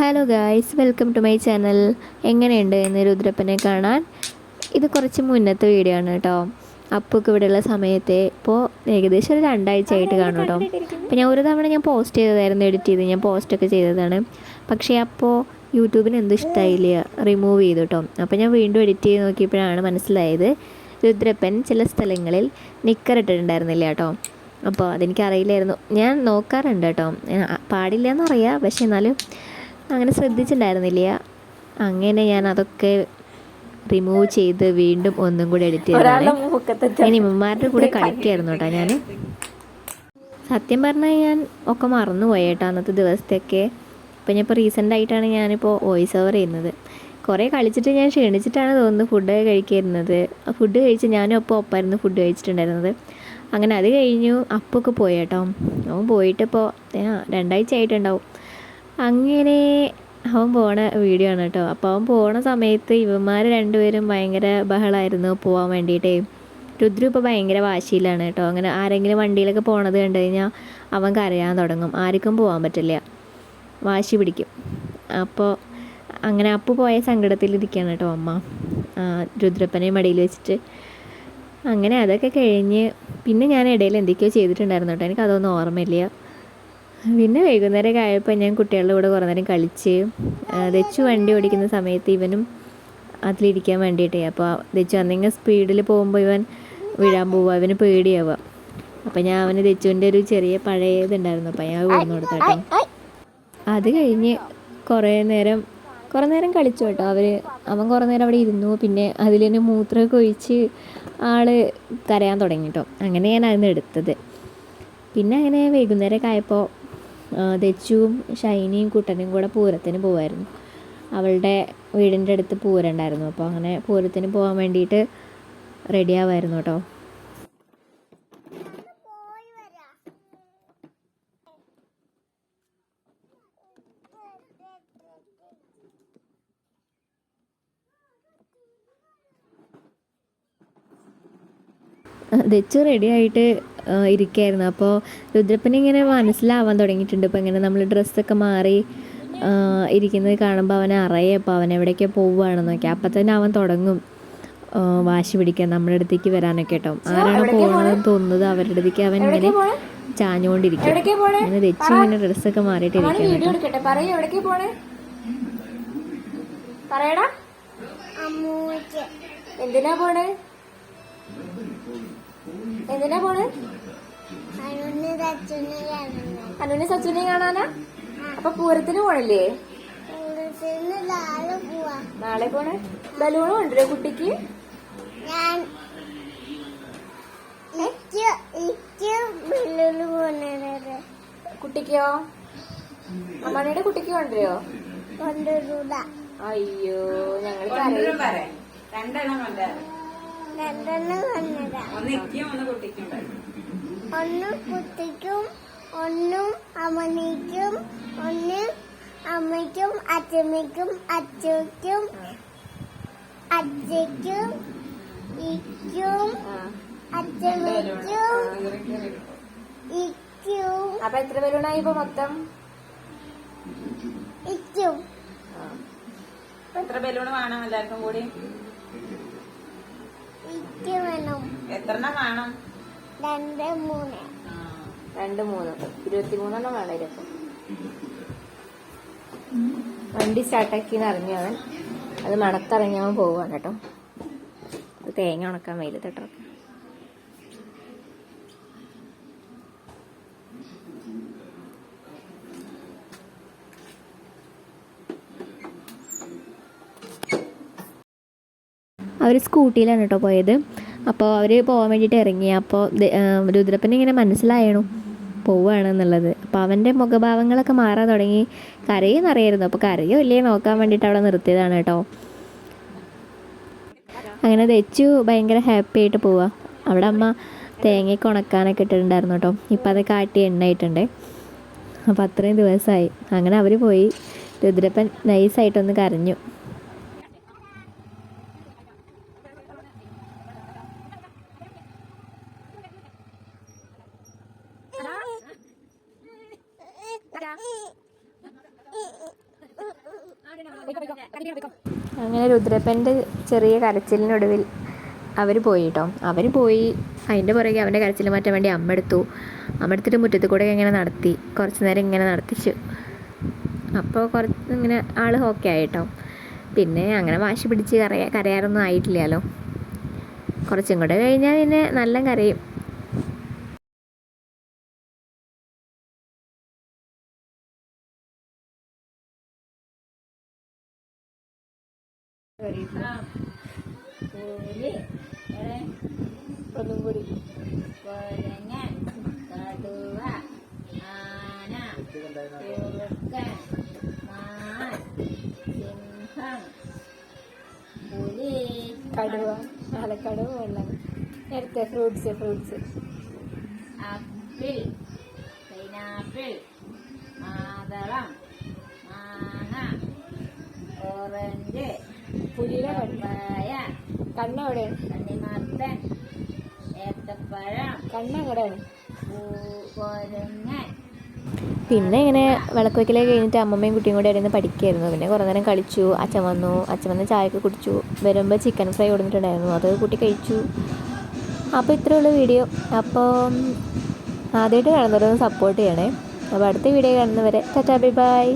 Hello guys, welcome to my channel. എങ്ങനെയുണ്ട് ഇന്ന് രുദ്രപ്പനെ കാണാൻ? ഇത് കുറച്ച് മുന്നത്തെ വീഡിയോ ആണ് കേട്ടോ. അപ്പൊക്കെ ഇവിടെയുള്ള സമയത്തെ ഇപ്പോൾ ഏകദേശം ഒരു 2 ആഴ്ചയായിട്ട് കാണും കേട്ടോ. അപ്പോൾ ഞാൻ ഒരു തവണ പോസ്റ്റ് ചെയ്തതായിരുന്നു, എഡിറ്റ് ചെയ്ത് ഞാൻ പോസ്റ്റൊക്കെ ചെയ്തതാണ്. പക്ഷേ അപ്പോൾ യൂട്യൂബിന് എന്തും ഇഷ്ടമായില്ല, റിമൂവ് ചെയ്തു കേട്ടോ. അപ്പോൾ ഞാൻ വീണ്ടും എഡിറ്റ് ചെയ്ത് നോക്കിയപ്പോഴാണ് മനസ്സിലായത് രുദ്രപ്പൻ ചില സ്ഥലങ്ങളിൽ നിക്കറിട്ടിട്ടുണ്ടായിരുന്നില്ല കേട്ടോ. അപ്പോൾ അതെനിക്കറിയില്ലായിരുന്നു. ഞാൻ നോക്കാറുണ്ട് കേട്ടോ, പാടില്ല എന്നറിയാം, പക്ഷേ എന്നാലും അങ്ങനെ ശ്രദ്ധിച്ചിട്ടുണ്ടായിരുന്നില്ല. അങ്ങനെ ഞാൻ അതൊക്കെ റിമൂവ് ചെയ്ത് വീണ്ടും ഒന്നും കൂടി എഡിറ്റ് ചെയ്തതാണ്. ഞാൻ ഇമ്മമാരുടെ കൂടെ കളിക്കായിരുന്നു കേട്ടോ. ഞാൻ സത്യം പറഞ്ഞാൽ ഞാൻ ഒക്കെ മറന്നുപോയി കേട്ടോ അന്നത്തെ ദിവസത്തെയൊക്കെ. ഇപ്പം ഞാനിപ്പോൾ റീസെൻ്റായിട്ടാണ് ഞാനിപ്പോൾ വോയിസ് ഓവർ ചെയ്യുന്നത്. കുറേ കളിച്ചിട്ട് ഞാൻ ക്ഷീണിച്ചിട്ടാണ് തോന്നുന്നു ഫുഡ് കഴിക്കായിരുന്നത്. ഫുഡ് കഴിച്ച് ഞാനും ഒപ്പമായിരുന്നു ഫുഡ് കഴിച്ചിട്ടുണ്ടായിരുന്നത്. അങ്ങനെ അത് കഴിഞ്ഞു അപ്പൊക്കെ പോയി കേട്ടോ. അവൻ പോയിട്ടിപ്പോൾ 2 ആഴ്ച ആയിട്ടുണ്ടാവും. അങ്ങനെ അവൻ പോണ വീഡിയോ ആണ് കേട്ടോ. അപ്പോൾ അവൻ പോണ സമയത്ത് ഇവന്മാർ രണ്ടുപേരും ഭയങ്കര ബഹളമായിരുന്നു പോകാൻ വേണ്ടിയിട്ടേ. രുദ്രു ഇപ്പോൾ ഭയങ്കര വാശിയിലാണ് കേട്ടോ. അങ്ങനെ ആരെങ്കിലും വണ്ടിയിലൊക്കെ പോണത് കണ്ടു കഴിഞ്ഞാൽ അവൻ കരയാൻ തുടങ്ങും. ആർക്കും പോകാൻ പറ്റില്ല, വാശി പിടിക്കും. അപ്പോൾ അങ്ങനെ അപ്പു പോയ സങ്കടത്തിലിരിക്കുകയാണ് കേട്ടോ അമ്മ, രുദ്രപ്പനെ മടിയിൽ വെച്ചിട്ട്. അങ്ങനെ അതൊക്കെ കഴിഞ്ഞ് പിന്നെ ഞാൻ ഇടയിൽ എന്തൊക്കെയോ ചെയ്തിട്ടുണ്ടായിരുന്നു കേട്ടോ, എനിക്കതൊന്നും ഓർമ്മയില്ല. പിന്നെ വൈകുന്നേരമൊക്കെ ആയപ്പോൾ ഞാൻ കുട്ടികളുടെ കൂടെ കുറേ നേരം കളിച്ച്. ദച്ചു വണ്ടി ഓടിക്കുന്ന സമയത്ത് ഇവനും അതിലിരിക്കാൻ വേണ്ടിയിട്ടേ. അപ്പോൾ ദച്ചു അന്നെങ്കിൽ സ്പീഡിൽ പോകുമ്പോൾ ഇവൻ വീഴാൻ പോവുക, അവന് പേടിയാവുക. അപ്പോൾ ഞാൻ അവന് ദച്ചുവിൻ്റെ ഒരു ചെറിയ പഴയ ഇതുണ്ടായിരുന്നു, അപ്പോൾ ഞാൻ വീഴുന്നു കൊടുത്താട്ടോ. അത് കഴിഞ്ഞ് കുറേ നേരം കളിച്ചു കേട്ടോ. അവൻ കുറേ നേരം അവിടെ ഇരുന്നു. പിന്നെ അതിൽ തന്നെ മൂത്രമൊക്കെ ഒഴിച്ച് ആൾ കരയാൻ തുടങ്ങി കേട്ടോ. അങ്ങനെ ഞാൻ അതിന് എടുത്തത്. പിന്നെ അങ്ങനെ വൈകുന്നേരമൊക്കെ ആയപ്പോൾ ദച്ചുവും ഷൈനിയും കുട്ടനും കൂടെ പൂരത്തിന് പോകുമായിരുന്നു. അവളുടെ വീടിൻ്റെ അടുത്ത് പൂരം ഉണ്ടായിരുന്നു. അപ്പോൾ അങ്ങനെ പൂരത്തിന് പോകാൻ വേണ്ടിയിട്ട് റെഡി ആവുമായിരുന്നു കേട്ടോ. ദച്ചു റെഡി ആയിട്ട് ഇരിക്കുകയായിരുന്നു. അപ്പോൾ രുദ്രപ്പന് ഇങ്ങനെ മനസ്സിലാവാൻ തുടങ്ങിയിട്ടുണ്ട്. ഇപ്പോൾ ഇങ്ങനെ നമ്മൾ ഡ്രസ്സൊക്കെ മാറി ഇരിക്കുന്നത് കാണുമ്പോൾ അവനെ അറിയാം ഇപ്പോൾ അവൻ എവിടേക്ക് പോവുകയാണെന്നൊക്കെ. അപ്പം തന്നെ അവൻ തുടങ്ങും വാശി പിടിക്കാൻ നമ്മുടെ അടുത്തേക്ക് വരാനൊക്കെ കേട്ടോ. ആരാണ് പോകണമെന്ന് തോന്നുന്നത് അവരുടെ അടുത്തേക്ക് അവൻ ഇങ്ങനെ ചാഞ്ഞുകൊണ്ടിരിക്കും. അങ്ങനെ ദച്ചു ഇങ്ങനെ ഡ്രസ്സൊക്കെ മാറിയിട്ട് ഇരിക്കുകയാണ് കേട്ടോ. എന്തിനാ പോണേ? അനുവിനെ സച്ചുനെ കാണാനാ? അപ്പൊ പൂരത്തിന് പോണില്ലേ? നാളെ പോണേ. ബലൂണ് കൊണ്ടുവരോ കുട്ടിക്ക്? കുട്ടിക്കോ? അമ്മാണിയുടെ കുട്ടിക്ക് കൊണ്ടുവരോ? അയ്യോ, ഞങ്ങൾ രണ്ടെണ്ണം ഒന്ന് കുട്ടിക്കും ഒന്നും അമ്മണിക്കും ഒന്ന് അമ്മയ്ക്കും അച്ഛമ്മയ്ക്കും അച്ഛയ്ക്കും അച്ഛയ്ക്കും ഇക്കും അച്ഛമ്മയ്ക്കും ഇക്കും. അപ്പൊ എത്ര ബലൂണായി ഇപ്പൊ മൊത്തം? ഇക്കും. എത്ര ബലൂണ് വേണം എല്ലാവർക്കും കൂടി? ഇക്ക് വേണം. എത്രണ്ണം വേണം? 2, 3. 2, 3 23 വേണം ഇതിപ്പം. വണ്ടി സ്റ്റാർട്ടാക്കിന്ന് ഇറങ്ങി അവൻ. അത് മണത്തിറങ്ങി അവൻ പോവാണ് കേട്ടോ. അത് തേങ്ങ ഉണക്കാൻ വെയിലത്തിട്ടോ. അവർ സ്കൂട്ടിയിലാണ് കേട്ടോ പോയത്. അപ്പോൾ അവർ പോകാൻ വേണ്ടിയിട്ട് ഇറങ്ങി. അപ്പോൾ രുദ്രപ്പന് ഇങ്ങനെ മനസ്സിലായണു പോവുകയാണെന്നുള്ളത്. അപ്പോൾ അവൻ്റെ മുഖഭാവങ്ങളൊക്കെ മാറാൻ തുടങ്ങി. കരയെന്നറിയായിരുന്നു. അപ്പോൾ കരയോ ഇല്ലേ നോക്കാൻ വേണ്ടിയിട്ട് അവിടെ നിർത്തിയതാണ് കേട്ടോ. അങ്ങനെ ദച്ചു ഭയങ്കര ഹാപ്പി ആയിട്ട് പോവുക. അവിടെ അമ്മ തേങ്ങയൊക്കെ ഉണക്കാനൊക്കെ ഇട്ടിട്ടുണ്ടായിരുന്നു കേട്ടോ. ഇപ്പം അത് കാട്ടി എണ്ണയിട്ടുണ്ട്. അപ്പോൾ അത്രയും ദിവസമായി. അങ്ങനെ അവർ പോയി. രുദ്രപ്പൻ നൈസായിട്ടൊന്ന് കരഞ്ഞു. അങ്ങനെ രുദ്രപ്പൻ്റെ ചെറിയ കരച്ചിലിനൊടുവിൽ അവർ പോയി കേട്ടോ. അവർ പോയി. അതിൻ്റെ പുറകെ അവൻ്റെ കരച്ചിൽ മാറ്റാൻ വേണ്ടി അമ്മ എടുത്തിട്ട് മുറ്റത്ത് കൂടെ ഇങ്ങനെ നടത്തി, കുറച്ച് നേരം ഇങ്ങനെ നടത്തിച്ചു. അപ്പോൾ കുറച്ച് ഇങ്ങനെ ആൾ ഓക്കെ ആയിട്ടോ. പിന്നെ അങ്ങനെ വാശി പിടിച്ച് കരയാറൊന്നും ആയിട്ടില്ലല്ലോ. കുറച്ചും കൂടെ കഴിഞ്ഞാൽ പിന്നെ നല്ല കരയും. ഒന്നും കൂടി കടുവ, കടുവ വെള്ളം. നേരത്തെ ഫ്രൂട്ട്സ് ആപ്പിൾ, പൈനാപ്പിൾ, മാതളം, മാങ്ങ, ഓറഞ്ച്, പുലിയുടെ പപ്പായ, കണ്ണെവിടെയാണ്? തണ്ണിമത്തൻ, ഏത്തപ്പഴം, കണ്ണെവിടെയാണ്? കൊരങ്ങൻ. പിന്നെ ഇങ്ങനെ വിളക്ക് വയ്ക്കലൊക്കെ കഴിഞ്ഞിട്ട് അമ്മമ്മയും കുട്ടിയും കൂടെ ഇരുന്ന് പഠിക്കുമായിരുന്നു. പിന്നെ കുറേ നേരം കളിച്ചു. അച്ഛൻ വന്ന് ചായയൊക്കെ കുടിച്ചു. വരുമ്പോൾ ചിക്കൻ ഫ്രൈ കൊടുത്തിട്ടുണ്ടായിരുന്നു, അത് കൂട്ടി കഴിച്ചു. അപ്പോൾ ഇത്രയുള്ള വീഡിയോ. അപ്പോൾ ആദ്യമായിട്ട് കാണുന്നവരൊന്ന് സപ്പോർട്ട് ചെയ്യണേ. അപ്പോൾ അടുത്ത വീഡിയോ കാണുന്നവരെ ടാറ്റാ ബൈ ബൈ.